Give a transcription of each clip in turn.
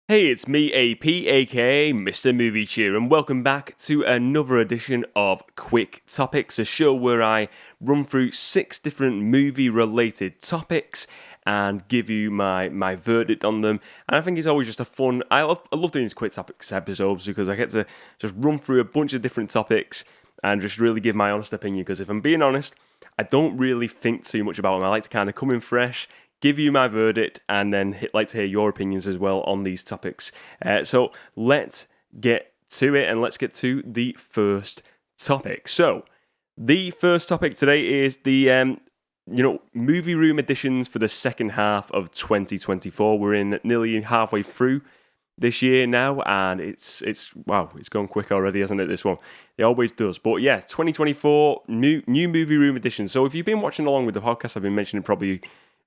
Hey, it's me, AP, aka Mr. Movie Cheer, and welcome back to another edition of Quick Topics, a show where I run through 6 different movie-related topics and give you my verdict on them. And I think it's always just a fun. I love doing these Quick Topics episodes because I get to just run through a bunch of different topics and just really give my honest opinion. Because if I'm being honest, I don't really think too much about them. I like to kind of come in fresh, give you my verdict, and then like to hear your opinions as well on these topics. So let's get to it, and let's get to the first topic. So the first topic today is the movie room editions for the second half of 2024. We're in nearly halfway through this year now, and it's wow, it's gone quick already, hasn't it? This one, it always does. But yeah, 2024 new movie room edition. So if you've been watching along with the podcast, I've been mentioning probably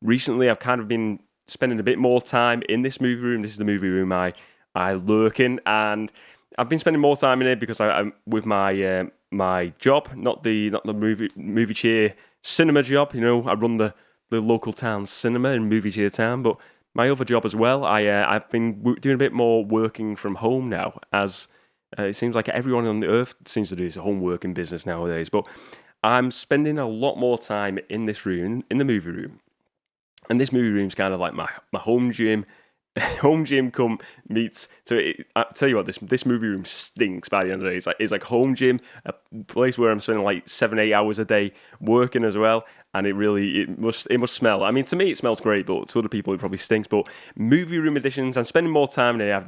recently, I've kind of been spending a bit more time in this movie room. This is the movie room I lurk in, and I've been spending more time in it because I'm with my my job, not the movie cheer cinema job. You know, I run the local town cinema in Movie Cheer Town, but my other job as well. I've been doing a bit more working from home now, as it seems like everyone on the earth seems to do this home working business nowadays. But I'm spending a lot more time in this room, in the movie room. And this movie room's kind of like my home gym. Home gym come meets. So I tell you what, this movie room stinks by the end of the day. It's like home gym, a place where I'm spending like 7-8 hours a day working as well. And it must smell. I mean, to me it smells great, but to other people it probably stinks. But movie room editions, I'm spending more time in here. I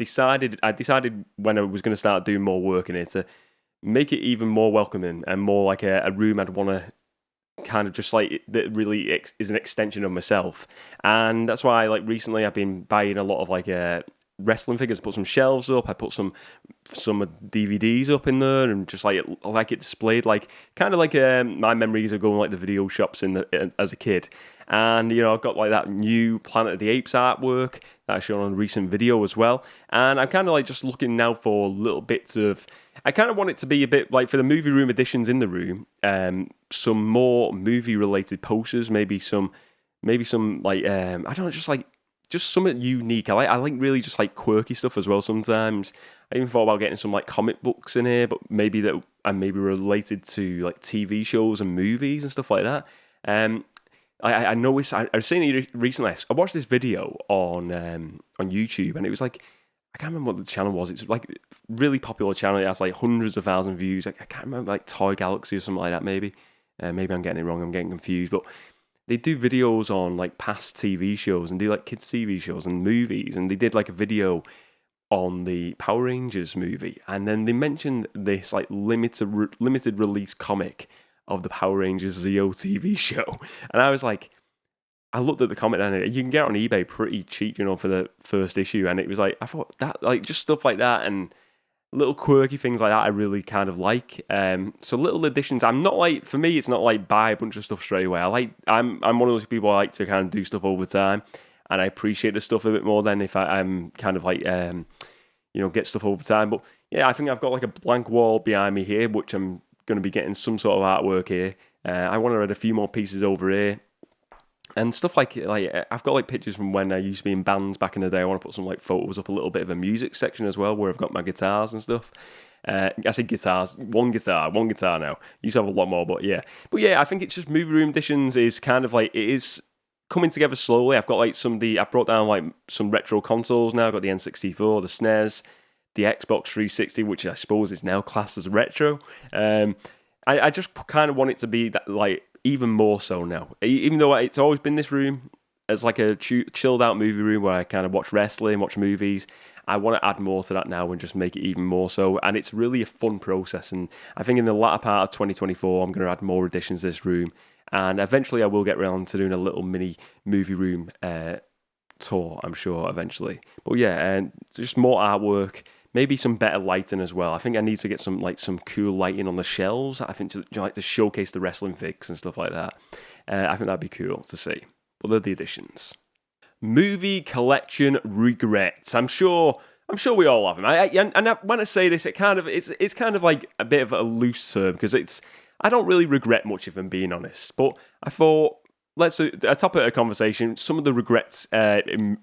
decided when I was going to start doing more work in it to make it even more welcoming and more like a room I'd want to kind of just like that really is an extension of myself. And that's why like recently I've been buying a lot of like wrestling figures. Put some shelves up, I put some DVDs up in there, and just like it displayed, like kind of like my memories of going like the video shops as a kid. And you know, I've got like that new Planet of the Apes artwork that I showed on a recent video as well. And I'm kind of like just looking now for little bbits of, I kind of want it to be a bit like for the movie room editions in the room, some more movie related posters, maybe some like I don't know, just something unique. I like really just like quirky stuff as well sometimes. I even thought about getting some like comic books in here, but maybe related to like TV shows and movies and stuff like that. I noticed, I've seen it recently. I watched this video on YouTube, and it was like, I can't remember what the channel was. It's like a really popular channel. It has like hundreds of thousands of views. I can't remember, like Toy Galaxy or something like that. Maybe I'm getting it wrong. I'm getting confused. But they do videos on like past TV shows and do like kids TV shows and movies. And they did like a video on the Power Rangers movie, and then they mentioned this like limited release comic of the Power Rangers Zeo TV show, and I was like, I looked at the comment, and you can get it on eBay pretty cheap, you know, for the first issue. And it was like, I thought that, like, just stuff like that and little quirky things like that I really kind of like. So little additions. I'm not like, for me, it's not like buy a bunch of stuff straight away. I'm one of those people I like to kind of do stuff over time, and I appreciate the stuff a bit more than if I'm kind of like, get stuff over time. But yeah, I think I've got like a blank wall behind me here, which I'm going to be getting some sort of artwork here. I want to add a few more pieces over here. And stuff like I've got like pictures from when I used to be in bands back in the day. I want to put some like photos up, a little bit of a music section as well, where I've got my guitars and stuff. I say guitars, one guitar now. Used to have a lot more, but yeah. I think it's just movie room editions is kind of like, it is coming together slowly. I've got like I brought down like some retro consoles now. I've got the N64, the SNES, the Xbox 360, which I suppose is now classed as retro. I just kind of want it to be that like even more so now. Even though it's always been this room as like a chilled out movie room where I kind of watch wrestling, watch movies, I want to add more to that now and just make it even more so. And it's really a fun process. And I think in the latter part of 2024, I'm going to add more additions to this room. And eventually I will get around to doing a little mini movie room tour, I'm sure, eventually. But yeah, and just more artwork. Maybe some better lighting as well. I think I need to get some cool lighting on the shelves. I think to showcase the wrestling figs and stuff like that. I think that'd be cool to see. But they're the additions. Movie collection regrets. I'm sure we all have them. When I say this, it's kind of like a bit of a loose term because I don't really regret much if I'm being honest. But I thought, let's a topic of conversation. Some of the regrets,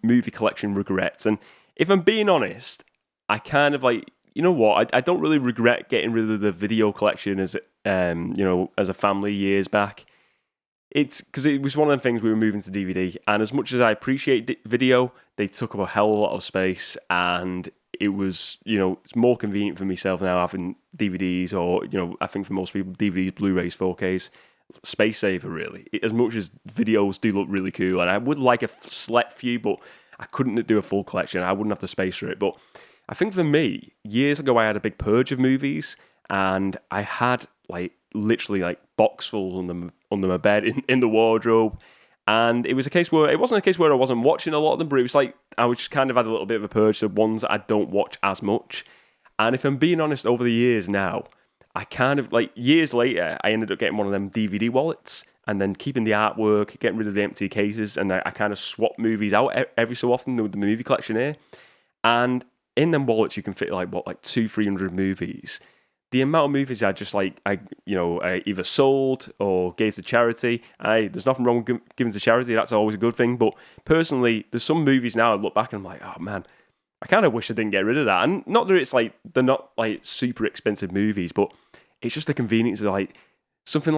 movie collection regrets, and if I'm being honest, I kind of like, you know what? I don't really regret getting rid of the video collection as as a family years back. It's because it was one of the things we were moving to DVD, and as much as I appreciate video, they took up a hell of a lot of space, and it was, it's more convenient for myself now having DVDs, or, I think for most people, DVDs, Blu-rays, 4Ks, space saver really. As much as videos do look really cool, and I would like a select few, but I couldn't do a full collection. I wouldn't have the space for it. But I think for me, years ago, I had a big purge of movies, and I had literally box full under my bed in the wardrobe. And it was a case where it wasn't a case where I wasn't watching a lot of them, but it was like I was just kind of had a little bit of a purge of ones that I don't watch as much. And if I'm being honest, over the years now, I kind of years later, I ended up getting one of them DVD wallets and then keeping the artwork, getting rid of the empty cases, and I kind of swap movies out every so often with the movie collection here. And in them wallets, you can fit 200-300 movies. The amount of movies I just I either sold or gave to charity. There's nothing wrong with giving to charity. That's always a good thing. But personally, there's some movies now I look back and I'm like, oh man, I kind of wish I didn't get rid of that. And not that it's they're not super expensive movies, but it's just the convenience of something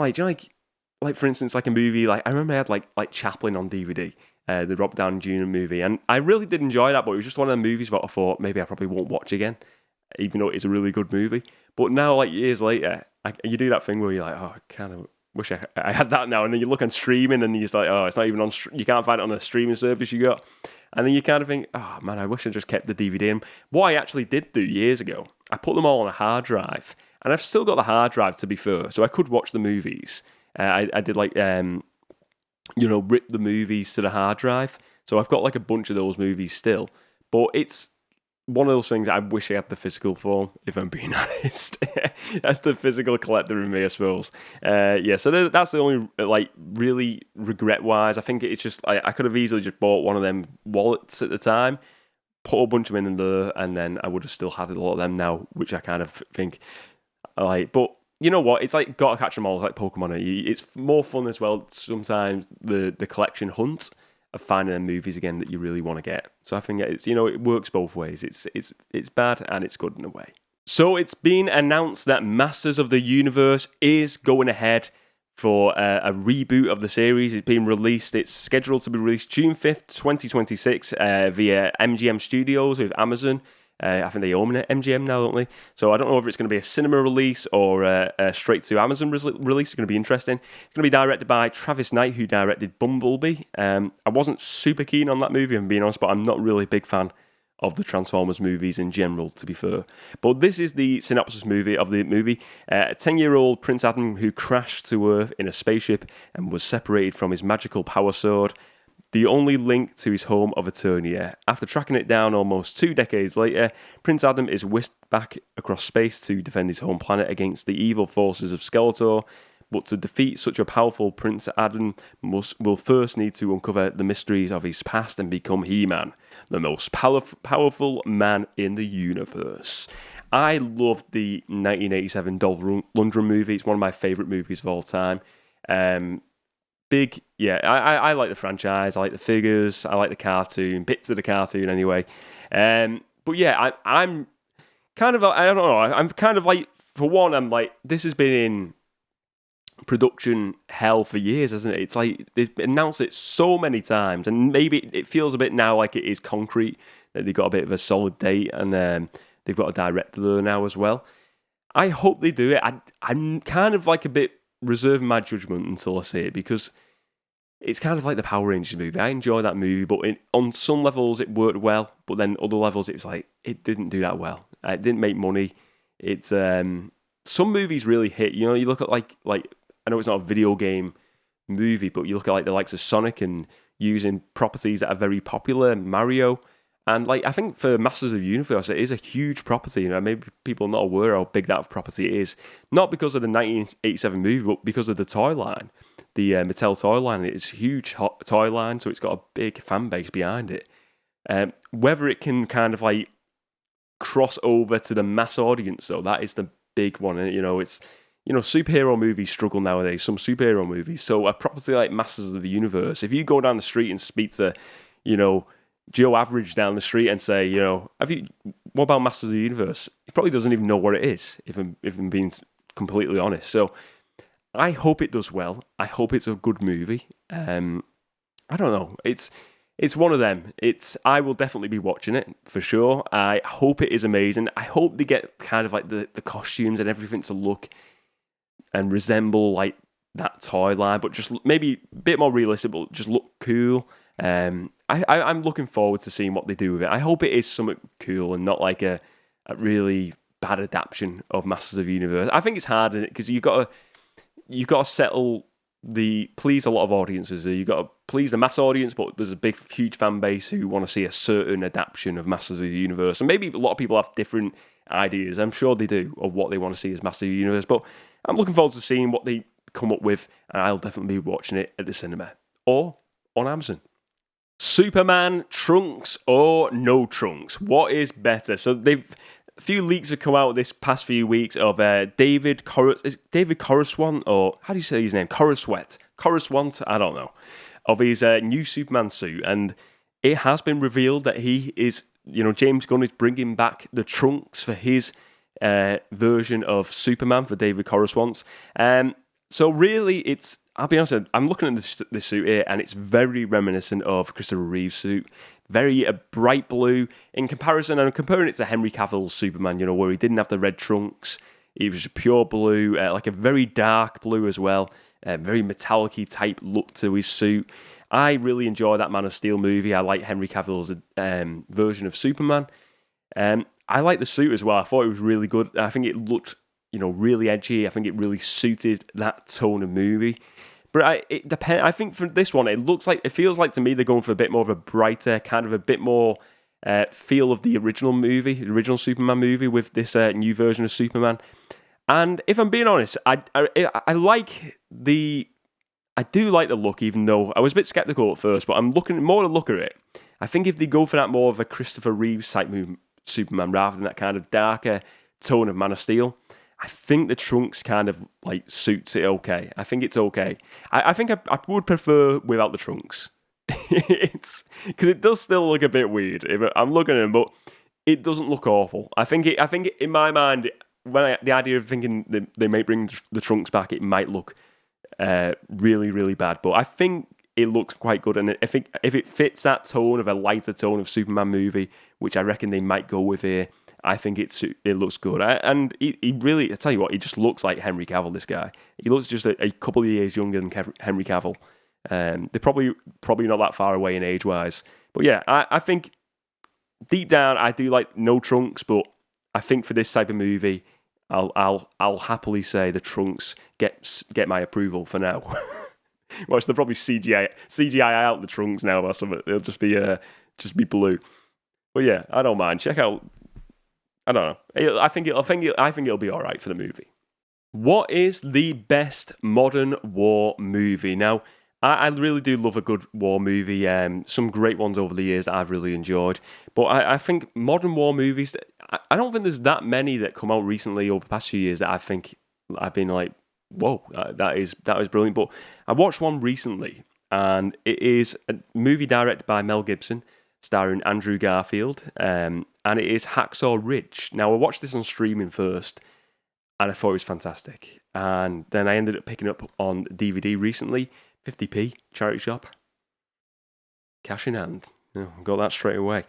for instance, a movie I remember I had like Chaplin on DVD, the Robert Downey Jr. movie, and I really did enjoy that. But it was just one of the movies that I thought maybe I probably won't watch again, even though it's a really good movie. But now, years later, you do that thing where you're like, oh, I kind of wish I had that now. And then you look on streaming and you're just like, oh, it's not even on, you can't find it on a streaming service you got. And then you kind of think, oh man, I wish I just kept the DVD. And what I actually did do years ago, I put them all on a hard drive. And I've still got the hard drive, to be fair, so I could watch the movies. I did rip the movies to the hard drive. So I've got a bunch of those movies still. But it's one of those things I wish I had the physical form, if I'm being honest. That's the physical collector in me, I suppose. So that's the only, really regret-wise. I think it's just, I could have easily just bought one of them wallets at the time, put a bunch of them in there, and then I would have still had a lot of them now, which I kind of think, but you know what? It's gotta catch them all, it's like Pokemon. It's more fun as well, sometimes, the collection hunt of finding them movies again that you really want to get. So I think it's, it works both ways. It's bad and it's good in a way. So it's been announced that Masters of the Universe is going ahead for a reboot of the series. It's been released. It's scheduled to be released June 5th, 2026 via MGM Studios with Amazon. I think they own MGM now, don't they? So I don't know whether it's going to be a cinema release or a straight to Amazon release. It's going to be interesting. It's going to be directed by Travis Knight, who directed Bumblebee. I wasn't super keen on that movie, if I'm being honest, but I'm not really a big fan of the Transformers movies in general, to be fair. But this is the synopsis of the movie. A 10-year-old Prince Adam who crashed to Earth in a spaceship and was separated from his magical power sword, the only link to his home of Eternia. After tracking it down almost 2 decades later, Prince Adam is whisked back across space to defend his home planet against the evil forces of Skeletor. But to defeat such a powerful Prince Adam will first need to uncover the mysteries of his past and become He-Man, the most powerful man in the universe. I love the 1987 Dolph Lundgren movie. It's one of my favourite movies of all time. I like the franchise, I like the figures, I like the cartoon, bits of the cartoon anyway. But yeah, I'm kind of, I don't know, I'm kind of for one, I'm this has been in production hell for years, hasn't it? It's they've announced it so many times, and maybe it feels a bit now like it is concrete, that they've got a bit of a solid date, and they've got a director there now as well. I hope they do it. I'm kind of a bit reserving my judgment until I see it, because it's kind of like the Power Rangers movie. I enjoy that movie, but on some levels it worked well, but then other levels it was it didn't do that well. It didn't make money. It's some movies really hit. You look at like I know it's not a video game movie, but you look at the likes of Sonic and using properties that are very popular, Mario. And I think for Masters of the Universe, it is a huge property. Maybe people are not aware how big that property is. Not because of the 1987 movie, but because of the toy line. The Mattel toy line. It's a huge toy line, so it's got a big fan base behind it. Whether it can kind of cross over to the mass audience, though, that is the big one. It's superhero movies struggle nowadays. Some superhero movies. So a property like Masters of the Universe, if you go down the street and speak to, Joe Average down the street and say, what about Masters of the Universe? He probably doesn't even know what it is, if I'm being completely honest. So I hope it does well. I hope it's a good movie. I don't know. It's one of them. I will definitely be watching it for sure. I hope it is amazing. I hope they get kind of like the costumes and everything to look and resemble like that toy line, but just maybe a bit more realistic, but just look cool. I'm looking forward to seeing what they do with it. I hope it is something cool and not like a really bad adaptation of Masters of the Universe. I think it's hard because you've got to settle please a lot of audiences. You've got to please the mass audience, but there's a huge fan base who want to see a certain adaptation of Masters of the Universe. And maybe a lot of people have different ideas. I'm sure they do of what they want to see as Masters of the Universe. But I'm looking forward to seeing what they come up with, and I'll definitely be watching it at the cinema or on Amazon. Superman, trunks or no trunks? What is better? So a few leaks have come out this past few weeks of David Coruscant, or how do you say his name? Coruscant, I don't know, of his new Superman suit, and it has been revealed that he is, James Gunn is bringing back the trunks for his version of Superman for David Coruscant. So really, I'll be honest, I'm looking at this suit here, and it's very reminiscent of Christopher Reeve's suit. Very bright blue. In comparison, I'm comparing it to Henry Cavill's Superman, where he didn't have the red trunks. He was just pure blue, like a very dark blue as well. Very metallic-y type look to his suit. I really enjoy that Man of Steel movie. I like Henry Cavill's version of Superman. I like the suit as well. I thought it was really good. I think it looked really edgy. I think it really suited that tone of movie. But it depends. I think for this one, it feels like to me they're going for a bit more of a brighter, kind of a bit more feel of the original movie, the original Superman movie with this new version of Superman. And if I'm being honest, I do like the look, even though I was a bit skeptical at first. But I'm looking more to look at it. I think if they go for that more of a Christopher Reeves type Superman rather than that kind of darker tone of Man of Steel, I think the trunks kind of like suits it okay. I think it's okay. I think I would prefer without the trunks. It's because it does still look a bit weird. I'm looking at them, but it doesn't look awful. I think in my mind, the idea of thinking they might bring the trunks back, it might look really, really bad. But I think it looks quite good, and I think if it fits that tone of a lighter tone of Superman movie, which I reckon they might go with here, I think it looks good. And he really, I tell you what, he just looks like Henry Cavill, this guy. He looks just a couple of years younger than Henry Cavill. They're probably not that far away in age-wise. But yeah, I think deep down, I do like no trunks, but I think for this type of movie, I'll happily say the trunks get my approval for now. Well, they'll probably CGI out the trunks now or something. They'll just be blue. But yeah, I don't mind. Check out. I don't know. I think it'll be all right for the movie. What is the best modern war movie? Now, I really do love a good war movie. Some great ones over the years that I've really enjoyed. But I think modern war movies, I don't think there's that many that come out recently over the past few years that I think I've been like, whoa, that is brilliant. But I watched one recently, and it is a movie directed by Mel Gibson, starring Andrew Garfield, and it is Hacksaw Ridge. Now, I watched this on streaming first, and I thought it was fantastic. And then I ended up picking up on DVD recently, 50p, charity shop. Cash in hand. Got that straight away.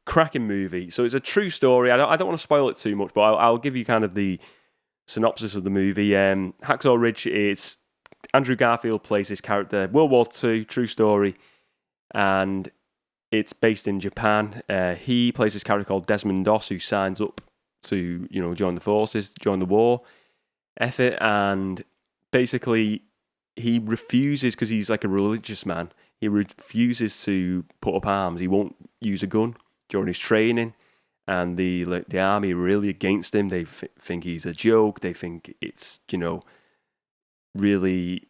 Cracking movie. So it's a true story. I don't want to spoil it too much, but I'll give you kind of the synopsis of the movie. Hacksaw Ridge is Andrew Garfield plays his character, World War II, true story, and it's based in Japan. He plays this character called Desmond Doss, who signs up to join the forces, join the war effort, and basically he refuses, because he's like a religious man. He refuses to put up arms. He won't use a gun during his training. And the army are really against him. They think he's a joke. They think it's, really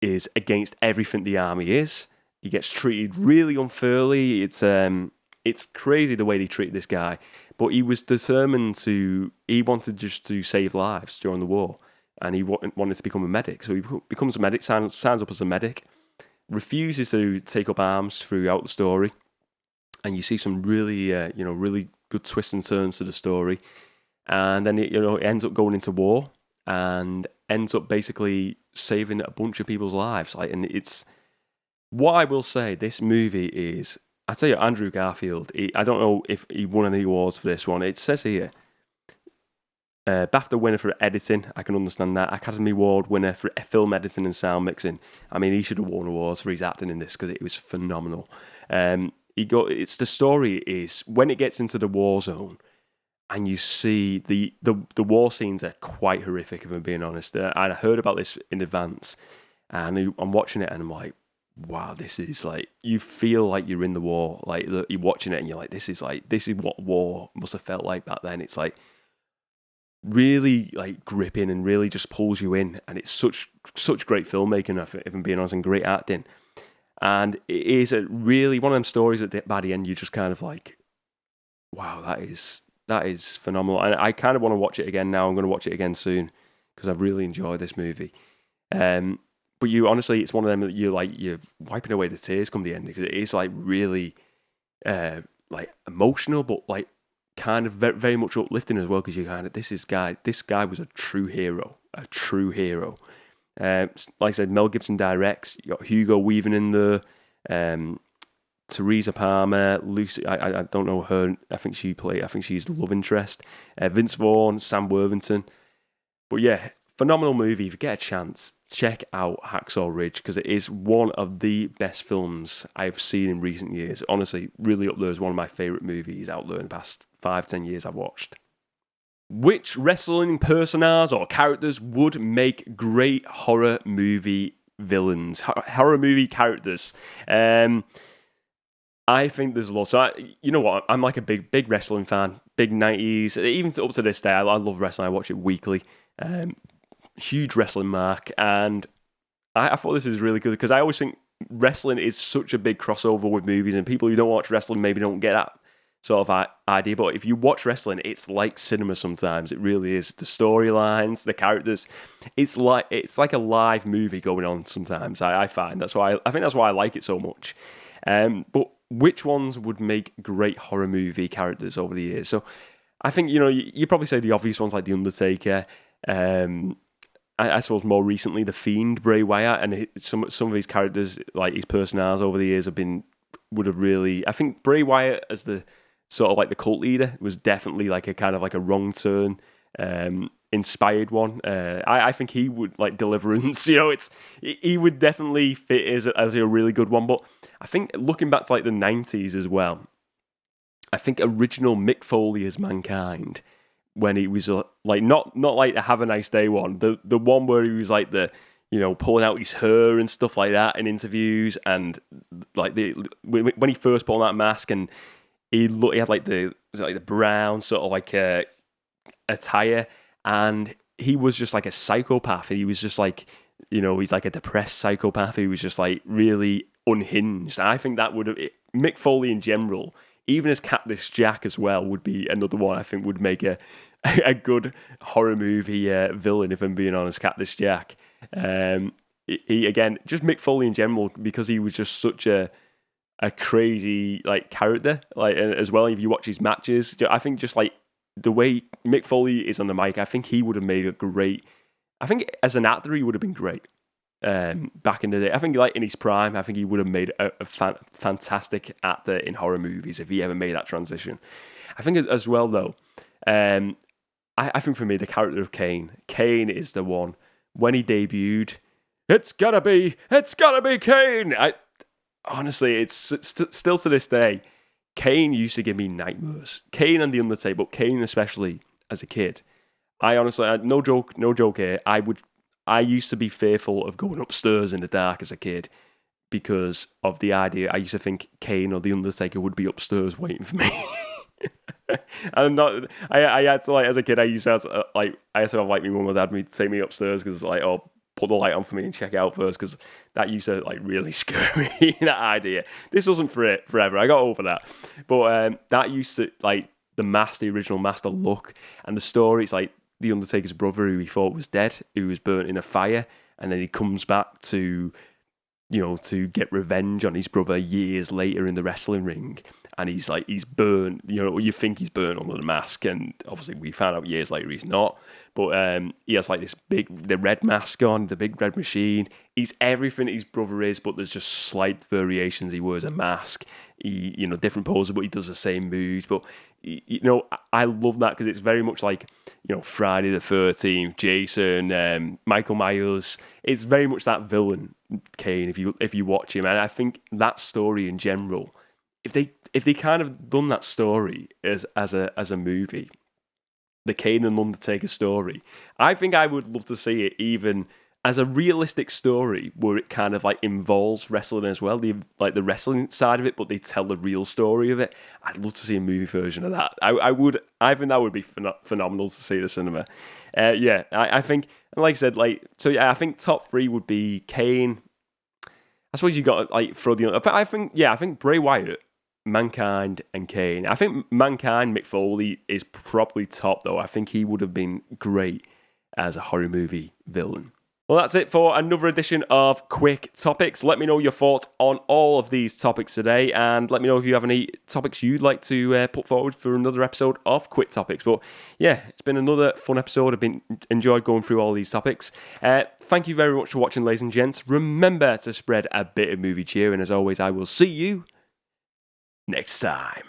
is against everything the army is. He gets treated really unfairly. It's crazy the way they treat this guy. But he was determined he wanted just to save lives during the war. And he wanted to become a medic. So he becomes a medic, signs up as a medic. refuses to take up arms throughout the story, and you see some really, really good twists and turns to the story, and then it ends up going into war and ends up basically saving a bunch of people's lives. And it's what I will say. This movie is. I tell you, Andrew Garfield. I don't know if he won any awards for this one. It says here. BAFTA winner for editing, I can understand that. Academy Award winner for film editing and sound mixing. I mean, he should have won awards for his acting in this because it was phenomenal. It's the story is when it gets into the war zone, and you see the war scenes are quite horrific. If I'm being honest, I heard about this in advance, and I'm watching it and I'm like, wow, this is like you feel like you're in the war. Like you're watching it and you're like, this is what war must have felt like back then. It's like really like gripping and really just pulls you in, and it's such great filmmaking, if I'm being honest, and great acting. And it is a really one of them stories that by the end you just kind of like, wow, that is phenomenal. And I kind of want to watch it again now. I'm going to watch it again soon because I've really enjoyed this movie. But you honestly, it's one of them that you're wiping away the tears come the end, because it is like really like emotional, but like kind of very, very much uplifting as well, because you kind of this guy was a true hero. Like I said, Mel Gibson directs. You got Hugo Weaving in there, Teresa Palmer, Lucy. I don't know her. I think she's the love interest. Vince Vaughn, Sam Worthington. But yeah, phenomenal movie. If you get a chance, check out Hacksaw Ridge, because it is one of the best films I've seen in recent years. Honestly, really up there as one of my favourite movies out there in the past 5-10 years I've watched. Which wrestling personas or characters would make great horror movie villains? Horror movie characters. I think there's lots. So you know what? I'm like a big wrestling fan. Big 90s. Even up to this day, I love wrestling. I watch it weekly. Huge wrestling mark. And I thought this is really good, because I always think wrestling is such a big crossover with movies, and people who don't watch wrestling maybe don't get that sort of idea. But if you watch wrestling, it's like cinema sometimes. It really is. The storylines, the characters, it's like a live movie going on sometimes. I find I think that's why I like it so much. But which ones would make great horror movie characters over the years? So I think you probably say the obvious ones like The Undertaker. I suppose more recently The Fiend, Bray Wyatt, and some of his characters, like his personages over the years, would have really. I think Bray Wyatt as the sort of like the cult leader was definitely like a kind of like a wrong turn inspired one. I think he would, like Deliverance, he would definitely fit as a really good one. But I think looking back to like the 90s as well, I think original Mick Foley as Mankind, when he was like not like the Have a Nice Day one, the one where he was like the pulling out his hair and stuff like that in interviews, and like when he first put on that mask, and he had like the brown sort of like attire, and he was just like a psychopath. He was just like, he's like a depressed psychopath. He was just like really unhinged. And I think that would have Mick Foley in general, even as Cactus Jack as well, would be another one I think would make a good horror movie villain, if I'm being honest. Cactus Jack. He again, just Mick Foley in general, because he was just such a crazy like character, like as well. If you watch his matches, I think just like the way Mick Foley is on the mic, I think he would have made a great. I think as an actor, he would have been great back in the day. I think like in his prime, I think he would have made a fantastic actor in horror movies if he ever made that transition. I think as well though, I think for me the character of Kane is the one. When he debuted, it's gotta be Kane. Honestly, it's still to this day, Kane used to give me nightmares. Kane and The Undertaker, but Kane especially as a kid. I honestly, no joke here, I used to be fearful of going upstairs in the dark as a kid because of the idea. I used to think Kane or The Undertaker would be upstairs waiting for me. And I had to, like, as a kid, I used to have like my mum and dad take me upstairs because like, oh, put the light on for me and check it out first, because that used to like really scare me, that idea. This wasn't for it forever. I got over that. But that used to, like, the original master look, and the story, it's like The Undertaker's brother, who he thought was dead, who was burnt in a fire, and then he comes back to to get revenge on his brother years later in the wrestling ring. And he's burned, you think he's burned under the mask, and obviously we found out years later he's not. But he has like the red mask on, the big red machine. He's everything his brother is, but there's just slight variations. He wears a mask, different poses, but he does the same moves. But I love that because it's very much like Friday the 13th, Jason, Michael Myers. It's very much that villain Kane if you watch him, and I think that story in general, if they kind of done that story as a movie, the Kane and Undertaker story, I think I would love to see it even as a realistic story where it kind of like involves wrestling as well, the wrestling side of it, but they tell the real story of it. I'd love to see a movie version of that. I think that would be phenomenal to see at the cinema. I think, like I said, I think top three would be Kane. I suppose you got to like throw the, but I think Bray Wyatt, Mankind, and Kane. I think Mankind, Mick Foley, is probably top though. I think he would have been great as a horror movie villain. Well, that's it for another edition of Quick Topics. Let me know your thoughts on all of these topics today, and let me know if you have any topics you'd like to put forward for another episode of Quick Topics. But yeah, it's been another fun episode. I've enjoyed going through all these topics. Thank you very much for watching, ladies and gents. Remember to spread a bit of movie cheer, and as always, I will see you next time.